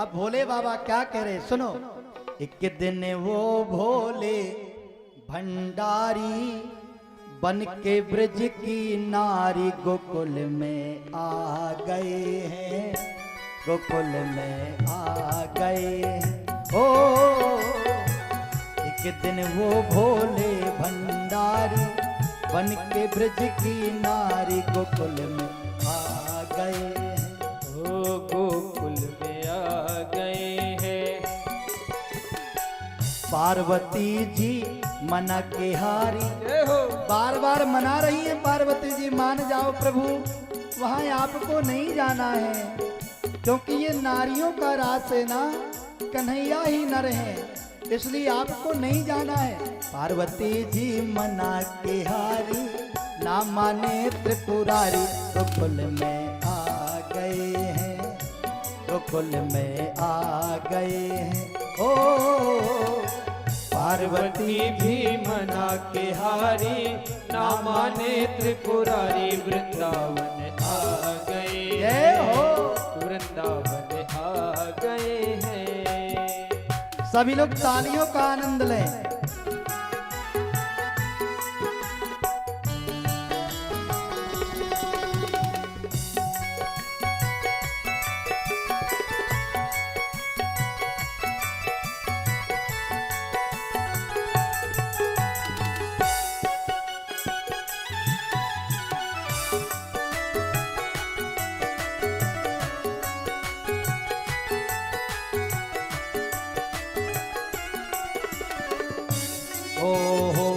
अब भोले बाबा क्या कह रहे सुनो। एक दिन वो भोले भंडारी बन के ब्रज की नारी गोकुल में आ गए हैं, गोकुल में आ गए हैं। ओ एक दिन वो भोले भंडारी बन के ब्रज की नारी गोकुल में आ गए हैं। ओ गोकुल में आ गए हैं। पार्वती जी मना के हारी, जय हो। बार बार मना रही है पार्वती जी, मान जाओ प्रभु, वहां आपको नहीं जाना है, क्योंकि ये नारियों का रास है ना, कन्हैया ही नर है, इसलिए आपको नहीं जाना है। पार्वती जी मना के हारी, ना माने त्रिपुरारी, गोकुल में आ गए हैं, गोकुल में आ गए हैं। ओ पार्वती भी मना के हारी, ना माने त्रिपुरारी, वृंदावन आ गए। जय हो। वृंदावन आ गए हैं। सभी लोग तालियों का आनंद लें। ओहो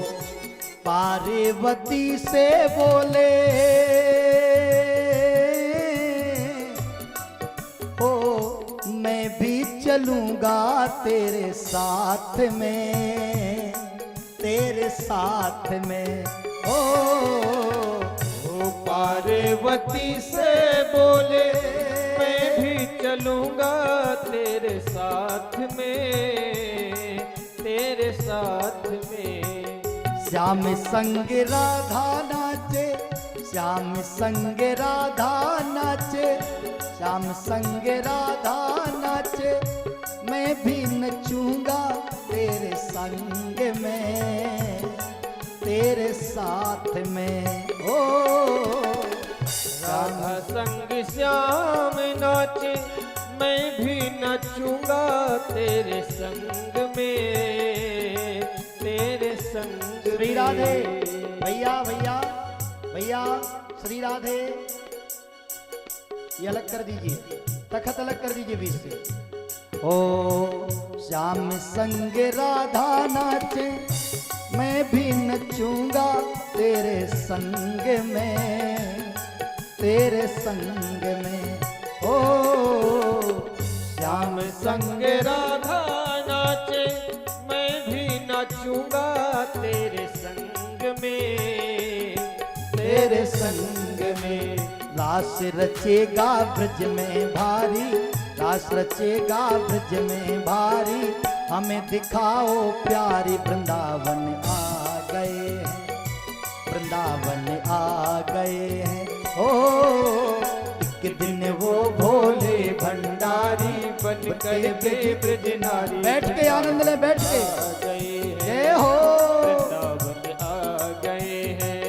पार्वती से बोले, ओ मैं भी चलूंगा तेरे साथ में, तेरे साथ में। ओ पार्वती से बोले, मैं भी चलूंगा तेरे साथ में, तेरे साथ में। श्याम संग राधा नाचे, श्याम संग राधा नाचे, श्याम संग राधा नाचे, मैं भी नचूंगा तेरे संग में, तेरे साथ में। ओ राधा संग श्याम नाचे, मैं भी नचूंगा तेरे संग में, तेरे संग श्री राधे। भैया भैया भैया श्री राधे, ये अलग कर दीजिए, तखत अलग कर दीजिए बीच से। ओ श्याम संग राधा नाचे, मैं भी नचूंगा तेरे संग में, तेरे संग में। ओ श्याम संग राधा नाचे, मैं भी नाचूंगा तेरे संग में, तेरे संग में। रास रचेगा ब्रज में भारी, रास रचेगा ब्रज में भारी, हमें दिखाओ प्यारी, वृंदावन आ गए हैं, वृंदावन आ गए हैं। ओ एक दिन वो भोले भंडारी बन कर के ब्रज नारी, बैठ के आनंद ले, बैठ के। आ गए हैं। जय हो। वृंदावन आ गए हैं।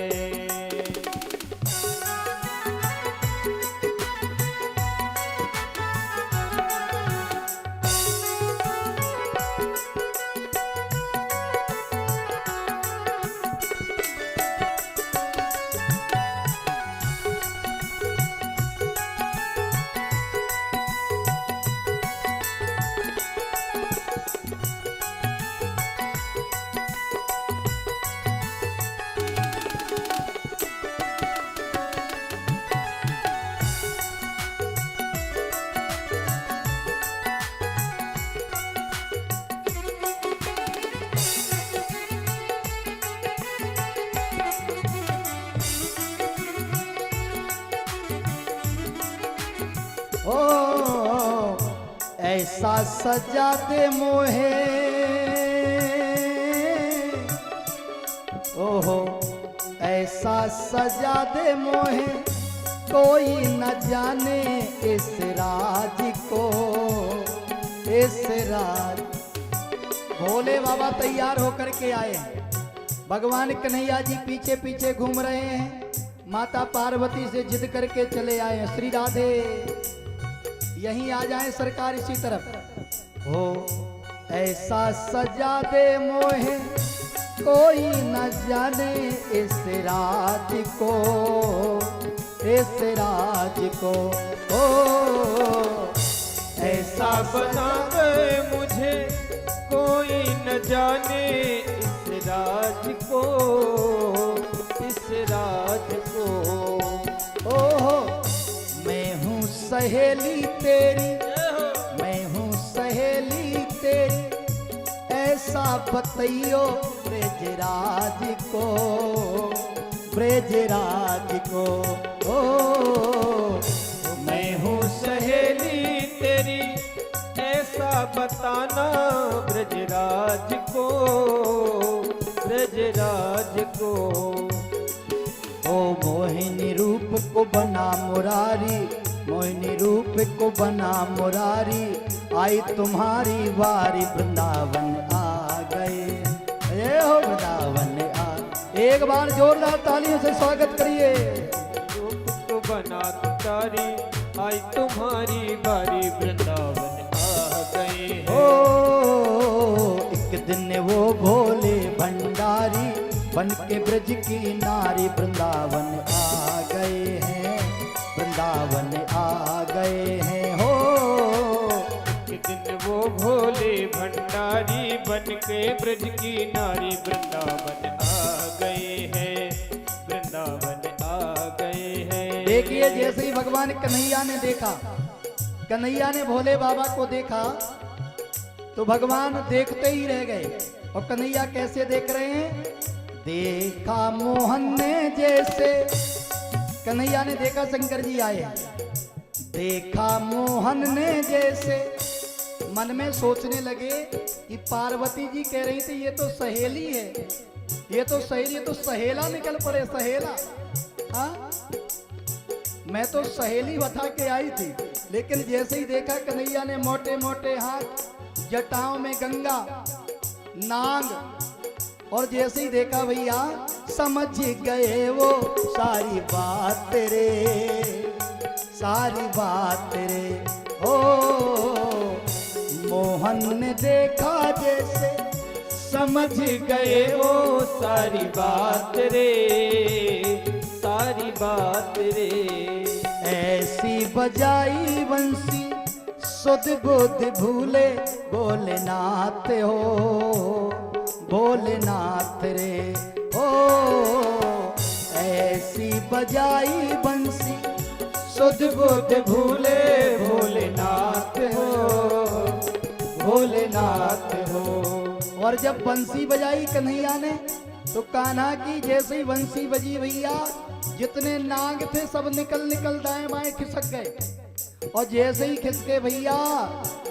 ओ ऐसा सजा दे मोहे, ओहो ऐसा सजा दे मोहे, कोई न जाने इस राज को, इस राज। भोले बाबा तैयार होकर के आए हैं। भगवान कन्हैया जी पीछे पीछे घूम रहे हैं। माता पार्वती से जिद करके चले आए हैं। श्री राधे यहीं आ जाए सरकार इसी तरफ। हो ऐसा सजा दे मोहे कोई न जाने इस राज को, इस राज को। ओ ऐसा बना दे मुझे कोई न जाने इस राज को, इस राज को। ओहो मैं हूँ सहेली तेरी, मैं हूँ सहेली तेरी, ऐसा बतइयो ब्रजराज को, ब्रजराज को। ओ मैं हूँ सहेली तेरी, ऐसा बताना ब्रजराज को, ब्रजराज को। ओ मोहिनी रूप को बना मुरारी, मोहिनी रूप को बना मुरारी, आई तुम्हारी बारी वृंदावन आ गए। ये हो वृंदावन आ। एक बार जोरदार तालियों से स्वागत करिए। रूप को बना तारी, आई तुम्हारी बारी वृंदावन आ गए। ओ एक दिन वो भोले भंडारी बन के ब्रज की नारी वृंदावन आ गए हैं, वृंदावन आ गए हैं। हो एक दिन वो भोले भंडारी बन के ब्रज की नारी वृंदावन आ गए हैं, वृंदावन आ गए हैं। देखिए जैसे ही भगवान कन्हैया ने देखा, कन्हैया ने भोले बाबा को देखा तो भगवान देखते ही रह गए। और कन्हैया कैसे देख रहे हैं? देखा मोहन ने जैसे, कन्हैया ने देखा शंकर जी आए, देखा मोहन ने जैसे, मन में सोचने लगे कि पार्वती जी कह रही थी ये तो सहेली है, ये तो सहेली, ये तो सहेला निकल पड़े, सहेला। हाँ मैं तो सहेली बता के आई थी। लेकिन जैसे ही देखा कन्हैया ने मोटे मोटे हाथ, जटाओं में गंगा, नाग, और जैसे ही देखा भैया समझ गए वो सारी बात रे, सारी बात रे। ओ मोहन ने देखा जैसे समझ गए वो सारी बात रे, सारी बात रे। ऐसी बजाई बंसी सुध बुध भूले भोलेनाथ हो, भोलेनाथ रे। ओ ऐसी बजाई बंसी सुध बुध भूले भोलेनाथ हो, भोलेनाथ हो। और जब बंसी बजाई कन्हैया ने तो कान्हा की जैसे ही बंसी बजी भैया जितने नाग थे सब निकल निकल दाएं बाएं खिसक गए। और जैसे ही खिसके भैया,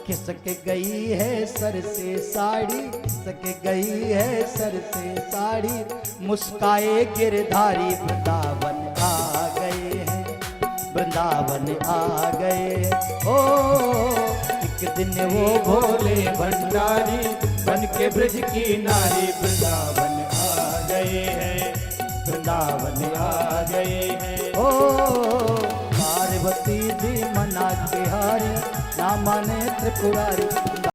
खिसक गई है सर से साड़ी, खिसक गई है सर से साड़ी, मुस्काए गिरधारी वृंदावन आ गए हैं, वृंदावन आ गए। ओ एक दिन वो भोले भंडारी बन के ब्रज की नारी वृंदावन आ गए हैं, वृंदावन आ गए हैं। ओ पार्वती जी मना के हारी, ना माने त्रिपुरारी,